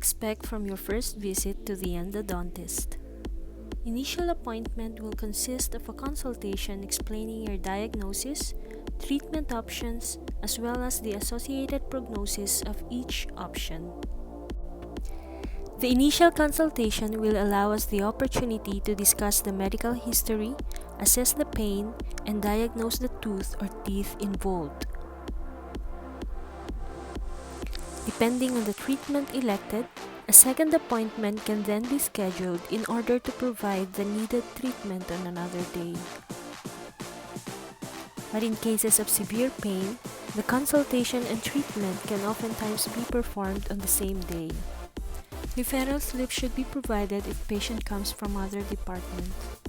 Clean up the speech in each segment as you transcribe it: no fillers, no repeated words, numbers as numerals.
expect from your first visit to the endodontist. Initial appointment will consist of a consultation explaining your diagnosis, treatment options, as well as the associated prognosis of each option. The initial consultation will allow us the opportunity to discuss the medical history, assess the pain, and diagnose the tooth or teeth involved. Depending on the treatment elected, a second appointment can then be scheduled in order to provide the needed treatment on another day. But in cases of severe pain, the consultation and treatment can oftentimes be performed on the same day. Referral slips should be provided if patient comes from other departments.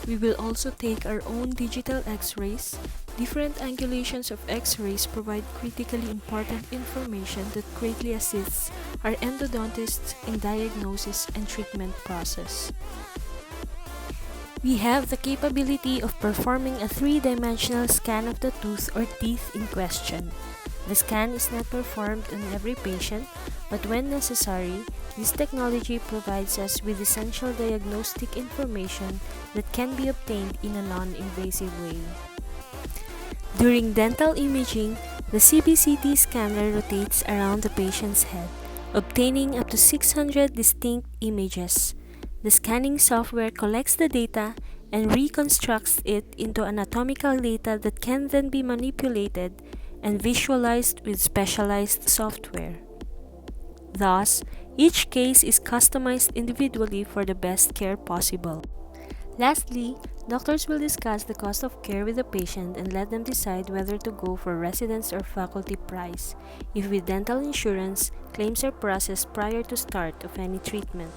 We will also take our own digital x-rays. Different angulations of x-rays provide critically important information that greatly assists our endodontists in diagnosis and treatment process. We have the capability of performing a three-dimensional scan of the tooth or teeth in question. The scan is not performed on every patient, but when necessary, this technology provides us with essential diagnostic information that can be obtained in a non-invasive way. During dental imaging, the CBCT scanner rotates around the patient's head, obtaining up to 600 distinct images. The scanning software collects the data and reconstructs it into anatomical data that can then be manipulated and visualized with specialized software. Thus, each case is customized individually for the best care possible. Lastly, doctors will discuss the cost of care with the patient and let them decide whether to go for residence or faculty price. If with dental insurance, claims are processed prior to start of any treatment.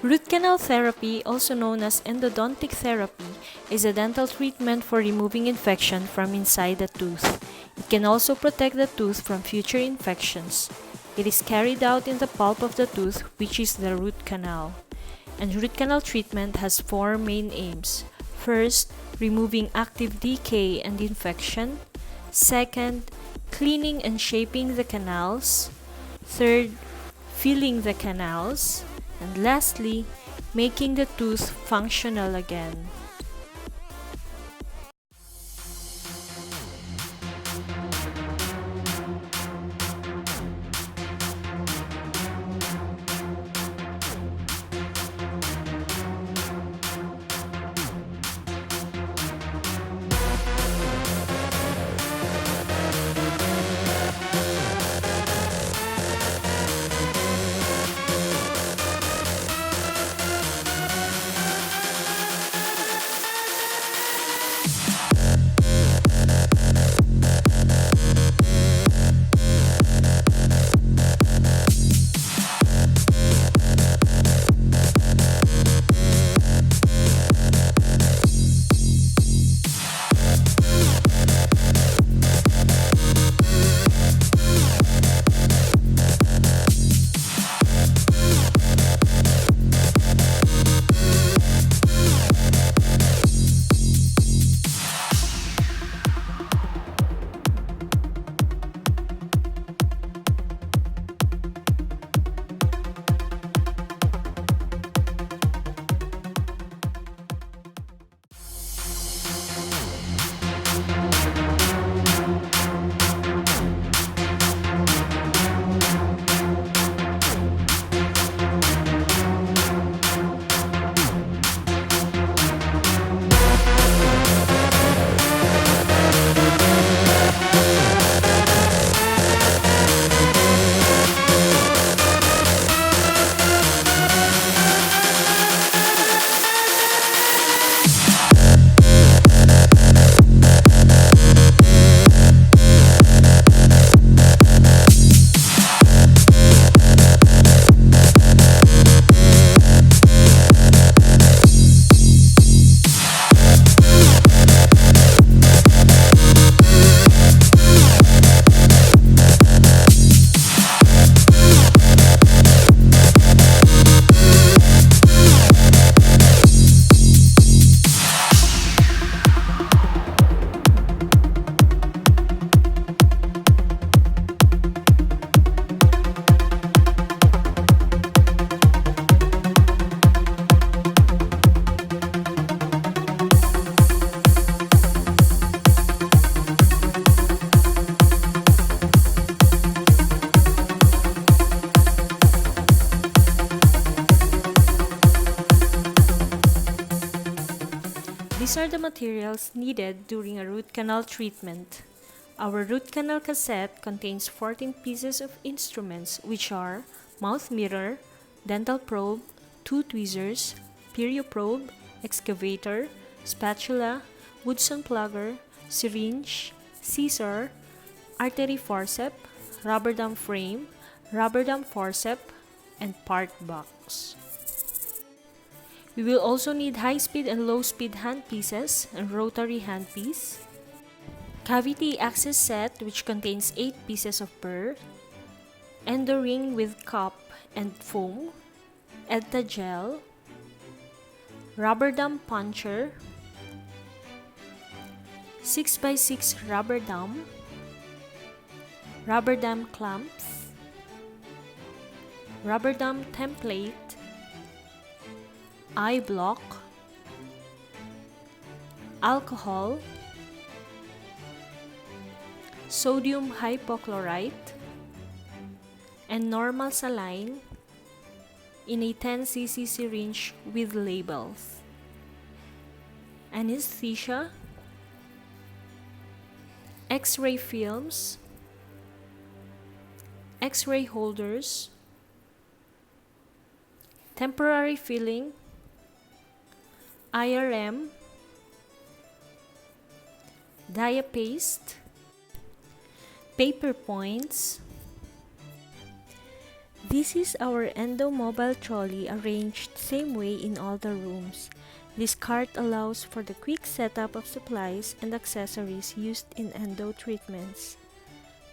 Root canal therapy, also known as endodontic therapy, is a dental treatment for removing infection from inside the tooth. It can also protect the tooth from future infections. It is carried out in the pulp of the tooth, which is the root canal. And root canal treatment has four main aims. First, removing active decay and infection. Second, cleaning and shaping the canals. Third, filling the canals. And lastly, making the tooth functional again. These are the materials needed during a root canal treatment. Our root canal cassette contains 14 pieces of instruments, which are mouth mirror, dental probe, 2 tweezers, perioprobe, excavator, spatula, Woodson plugger, syringe, scissor, artery forceps, rubber dam frame, rubber dam forceps, and part box. We will also need high-speed and low-speed handpieces and rotary handpiece, cavity access set which contains 8 pieces of burr, endo ring with cup and foam, EDTA gel, rubber dam puncher, 6x6 rubber dam clamps, rubber dam template, eye block, alcohol, sodium hypochlorite, and normal saline in a 10 cc syringe with labels. Anesthesia, X-ray films, X-ray holders, temporary filling, IRM, diapaste, paper points. This is our endo mobile trolley arranged same way in all the rooms. This cart allows for the quick setup of supplies and accessories used in endo treatments.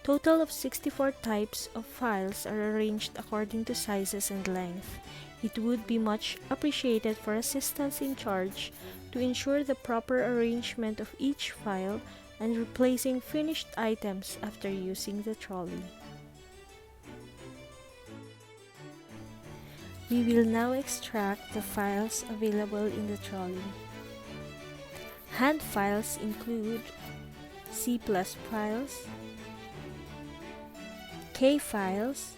Total of 64 types of files are arranged according to sizes and length. It would be much appreciated for assistants in charge to ensure the proper arrangement of each file and replacing finished items after using the trolley. We will now extract the files available in the trolley. Hand files include C+ files, K files,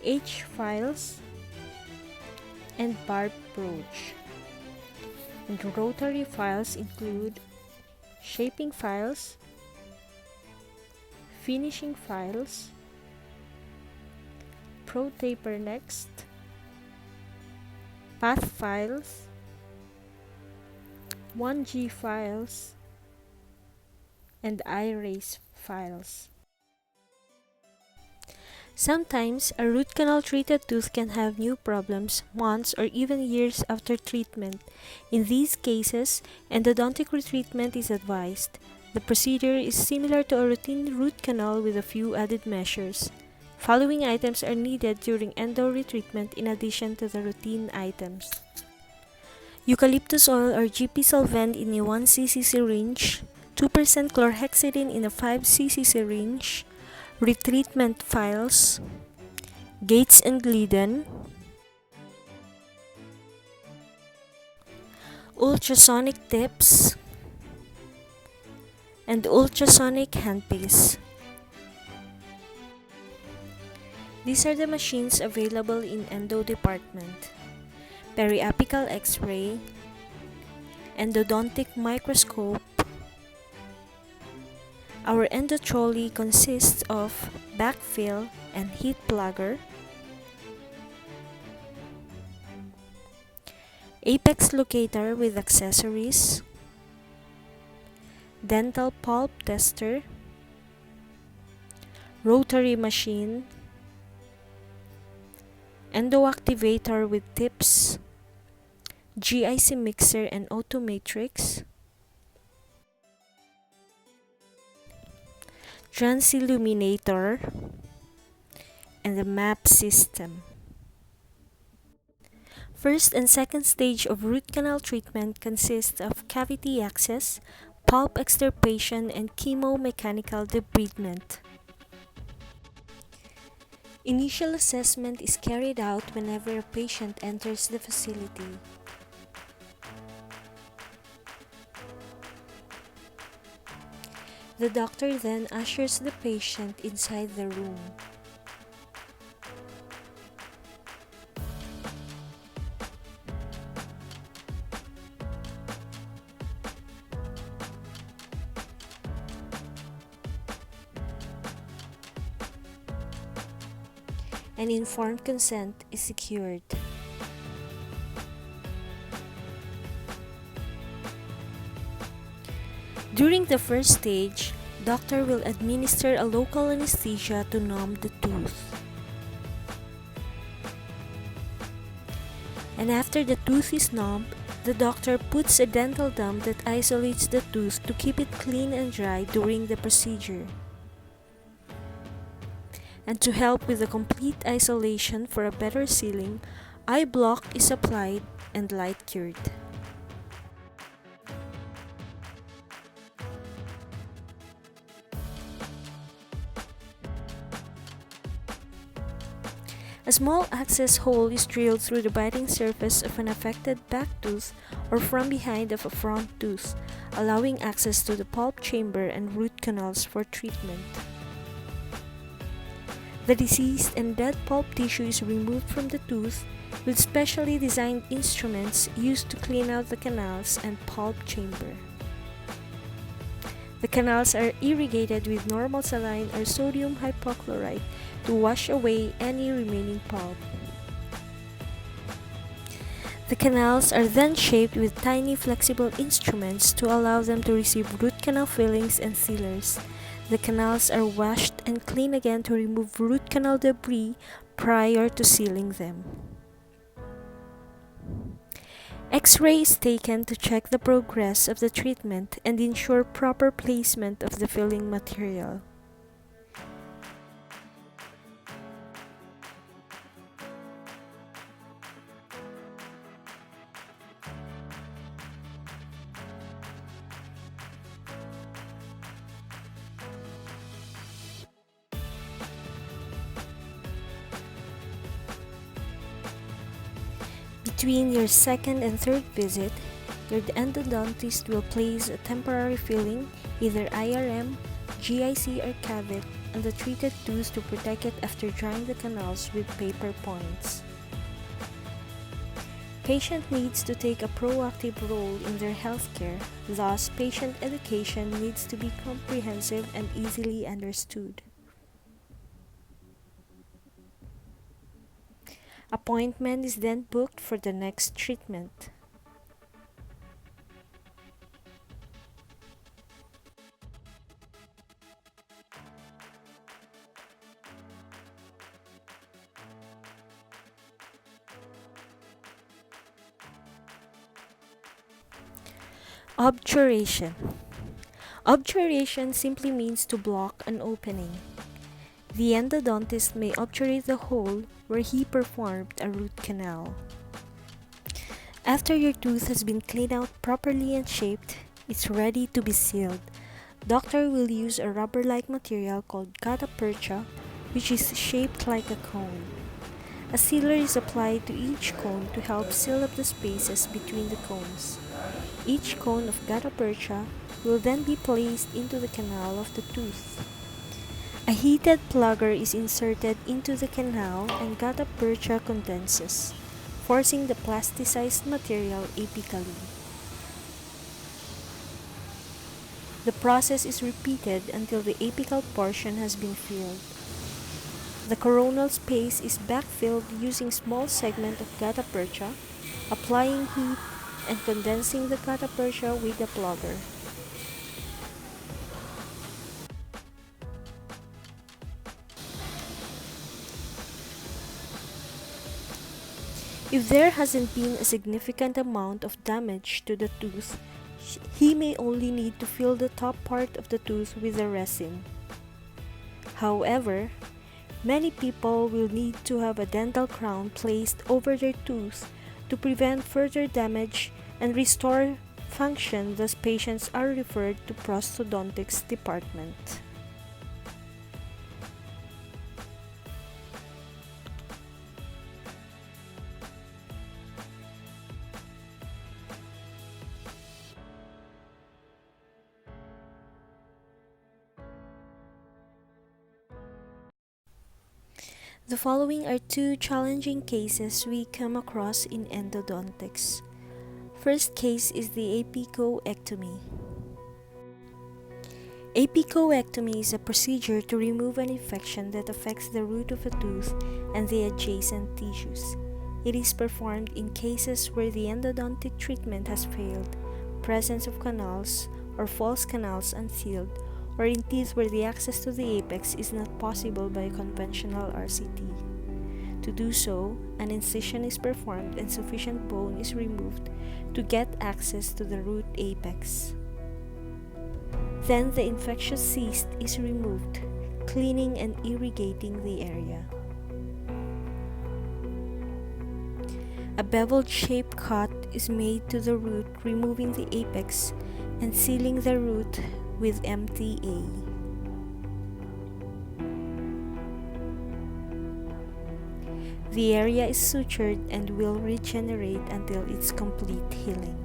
H files, and barb brooch. And rotary files include shaping files, finishing files, Pro Taper Next, Path files, 1G files, and iRace files. Sometimes, a root canal treated tooth can have new problems months or even years after treatment. In these cases, endodontic retreatment is advised. The procedure is similar to a routine root canal with a few added measures. Following items are needed during endo retreatment in addition to the routine items. Eucalyptus oil or GP solvent in a 1 cc syringe, 2% chlorhexidine in a 5 cc syringe, retreatment files, Gates and Glidden, ultrasonic tips, and ultrasonic handpiece. These are the machines available in endo department: periapical X-ray, endodontic microscope. Our endo trolley consists of backfill and heat plugger, apex locator with accessories, dental pulp tester, rotary machine, endo activator with tips, GIC mixer and automatrix, transilluminator, and the map system. First and second stage of root canal treatment consists of cavity access, pulp extirpation, and chemomechanical debridement. Initial assessment is carried out whenever a patient enters the facility. The doctor then ushers the patient inside the room. and informed consent is secured. During the first stage, doctor will administer a local anesthesia to numb the tooth. And after the tooth is numbed, the doctor puts a dental dam that isolates the tooth to keep it clean and dry during the procedure. And to help with the complete isolation for a better sealing, eye block is applied and light cured. A small access hole is drilled through the biting surface of an affected back tooth or from behind of a front tooth, allowing access to the pulp chamber and root canals for treatment. The diseased and dead pulp tissue is removed from the tooth with specially designed instruments used to clean out the canals and pulp chamber. The canals are irrigated with normal saline or sodium hypochlorite to wash away any remaining pulp. The canals are then shaped with tiny flexible instruments to allow them to receive root canal fillings and sealers. The canals are washed and cleaned again to remove root canal debris prior to sealing them. X-ray is taken to check the progress of the treatment and ensure proper placement of the filling material. Between your second and third visit, your endodontist will place a temporary filling, either IRM, GIC or cavit, on the treated tooth to protect it after drying the canals with paper points. Patient needs to take a proactive role in their healthcare, thus patient education needs to be comprehensive and easily understood. Appointment is then booked for the next treatment. Obturation. Obturation simply means to block an opening. The endodontist may obturate the hole where he performed a root canal. After your tooth has been cleaned out properly and shaped, it's ready to be sealed. Doctor will use a rubber-like material called gutta percha, which is shaped like a cone. A sealer is applied to each cone to help seal up the spaces between the cones. Each cone of gutta percha will then be placed into the canal of the tooth. A heated plugger is inserted into the canal and gutta percha condenses, forcing the plasticized material apically. The process is repeated until the apical portion has been filled. The coronal space is backfilled using small segment of gutta percha, applying heat and condensing the gutta percha with the plugger. If there hasn't been a significant amount of damage to the tooth, he may only need to fill the top part of the tooth with the resin. However, many people will need to have a dental crown placed over their tooth to prevent further damage and restore function, thus patients are referred to prosthodontics department. The following are two challenging cases we come across in endodontics. First case is the apicoectomy. Apicoectomy is a procedure to remove an infection that affects the root of a tooth and the adjacent tissues. It is performed in cases where the endodontic treatment has failed, presence of canals or false canals unsealed, or in teeth where the access to the apex is not possible by conventional RCT. To do so, an incision is performed and sufficient bone is removed to get access to the root apex. Then the infectious cyst is removed, cleaning and irrigating the area. A beveled-shaped cut is made to the root, removing the apex and sealing the root with MTA. The area is sutured and will regenerate until its complete healing.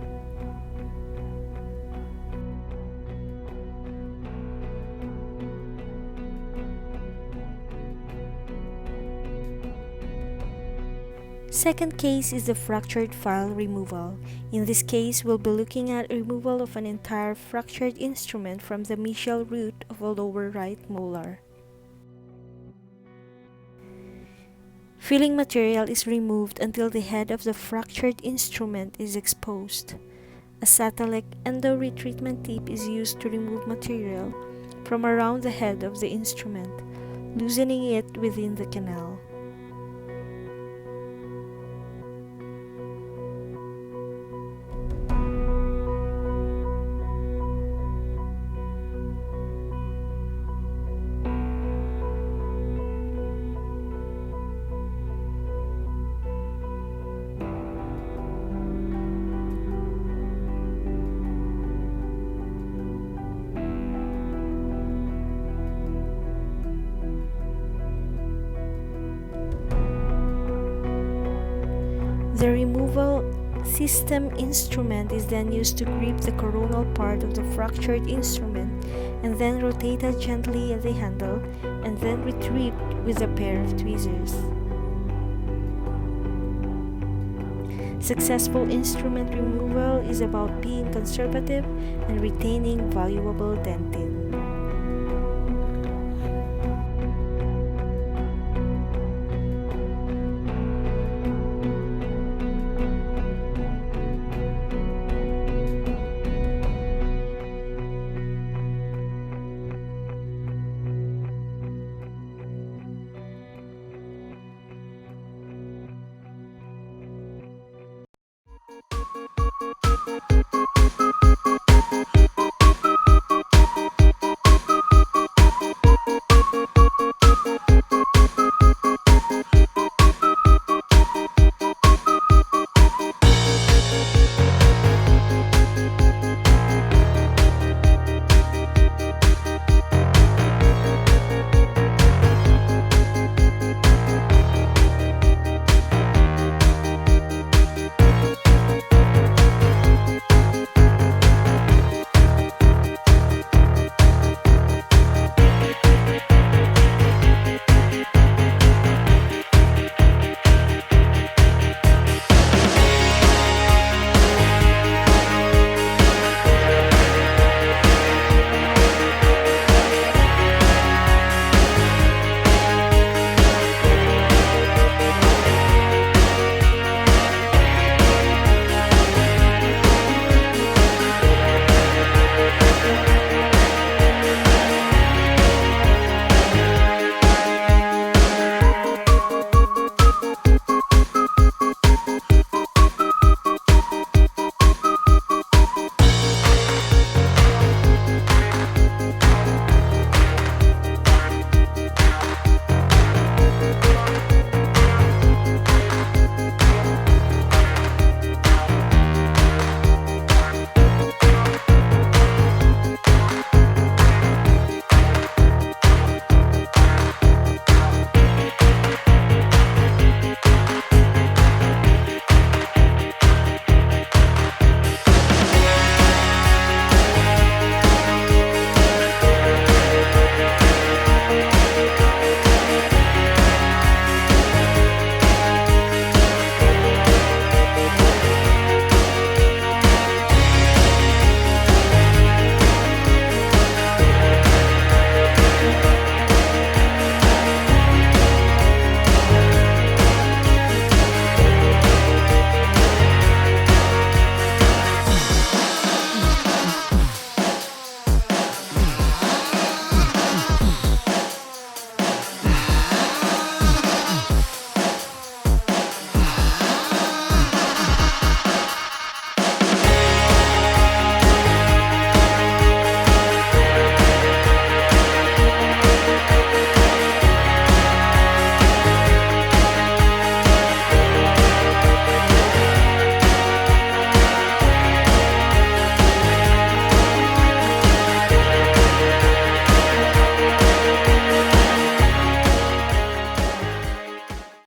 Second case is the fractured file removal. In this case, we'll be looking at removal of an entire fractured instrument from the mesial root of a lower right molar. Filling material is removed until the head of the fractured instrument is exposed. A satellite endo-retreatment tip is used to remove material from around the head of the instrument, loosening it within the canal. The removal system instrument is then used to grip the coronal part of the fractured instrument and then rotated gently at the handle and then retrieved with a pair of tweezers. Successful instrument removal is about being conservative and retaining valuable dentin.